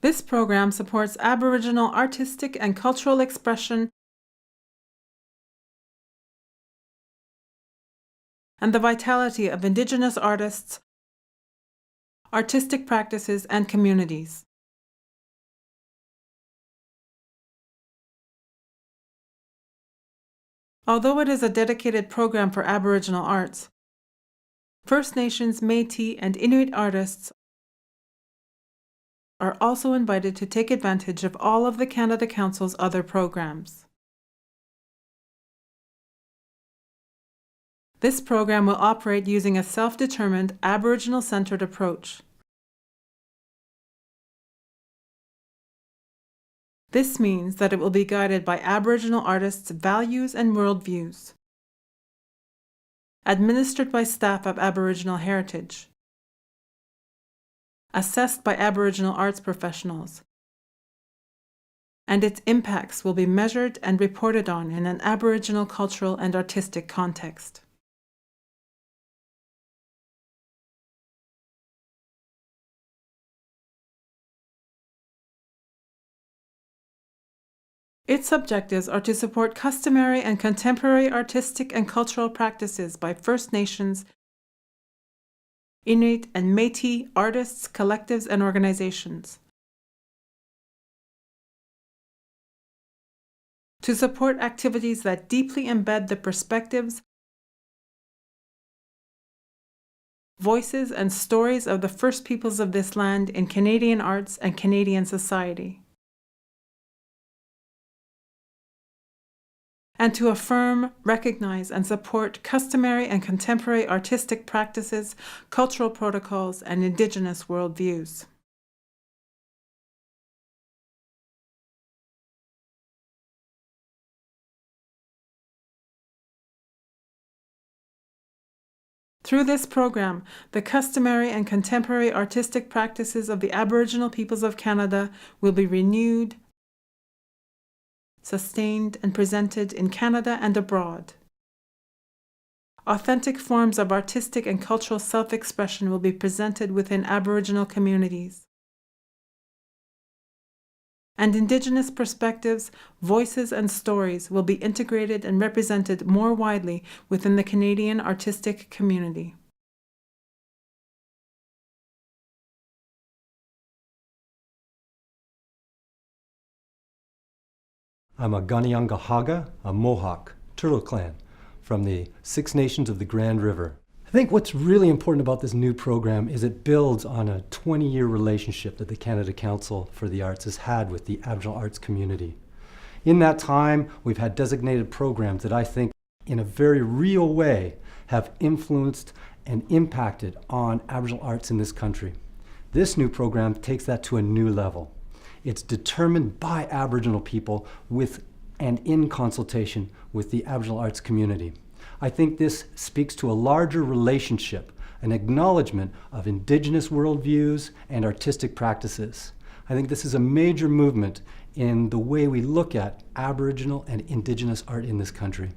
This program supports Aboriginal artistic and cultural expression and the vitality of Indigenous artists, artistic practices, and communities. Although it is a dedicated program for Aboriginal arts, First Nations, Métis, and Inuit artists are also invited to take advantage of all of the Canada Council's other programs. This program will operate using a self-determined, Aboriginal-centred approach. This means that it will be guided by Aboriginal artists' values and worldviews, administered by staff of Aboriginal heritage, assessed by Aboriginal arts professionals, and its impacts will be measured and reported on in an Aboriginal cultural and artistic context. Its objectives are to support customary and contemporary artistic and cultural practices by First Nations, Inuit, and Métis artists, collectives, and organizations. To support activities that deeply embed the perspectives, voices, and stories of the First Peoples of this land in Canadian arts and Canadian society. And to affirm, recognize, and support customary and contemporary artistic practices, cultural protocols, and Indigenous worldviews. Through this program, the customary and contemporary artistic practices of the Aboriginal peoples of Canada will be renewed, sustained, and presented in Canada and abroad. Authentic forms of artistic and cultural self-expression will be presented within Aboriginal communities. And Indigenous perspectives, voices, and stories will be integrated and represented more widely within the Canadian artistic community. I'm a Ganyanga, a Mohawk, Turtle Clan, from the Six Nations of the Grand River. I think what's really important about this new program is it builds on a 20-year relationship that the Canada Council for the Arts has had with the Aboriginal arts community. In that time, we've had designated programs that I think, in a very real way, have influenced and impacted on Aboriginal arts in this country. This new program takes that to a new level. It's determined by Aboriginal people with and in consultation with the Aboriginal arts community. I think this speaks to a larger relationship, an acknowledgement of Indigenous worldviews and artistic practices. I think this is a major movement in the way we look at Aboriginal and Indigenous art in this country.